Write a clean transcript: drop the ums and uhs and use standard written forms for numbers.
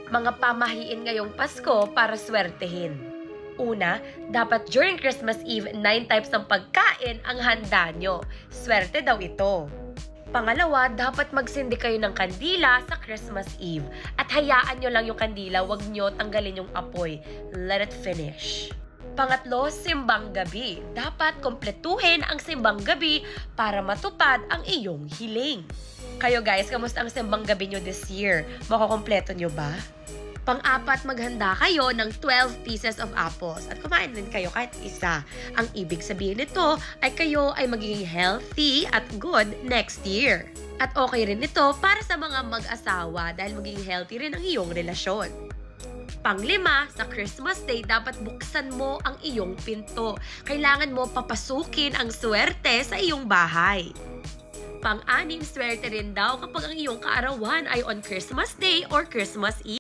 Mga pamahiin ngayong Pasko para swertehin. Una, dapat during Christmas Eve, 9 types ng pagkain ang handa nyo. Swerte daw ito. Pangalawa, dapat magsindi kayo ng kandila sa Christmas Eve. At hayaan nyo lang yung kandila, wag nyo tanggalin yung apoy. Let it finish. Pangatlo, simbang gabi. Dapat kompletuhin ang simbang gabi para matupad ang iyong hiling. Kayo guys, kamusta ang simbang gabi nyo this year? Makukompleto nyo ba? Pang-apat, maghanda kayo ng 12 pieces of apples at kumain din kayo kahit isa. Ang ibig sabihin nito ay kayo ay magiging healthy at good next year. At okay rin ito para sa mga mag-asawa dahil magiging healthy rin ang iyong relasyon. Pang-lima, sa Christmas Day, dapat buksan mo ang iyong pinto. Kailangan mo papasukin ang swerte sa iyong bahay. Pang-anim, swerte rin daw kapag ang iyong kaarawan ay on Christmas Day or Christmas Eve.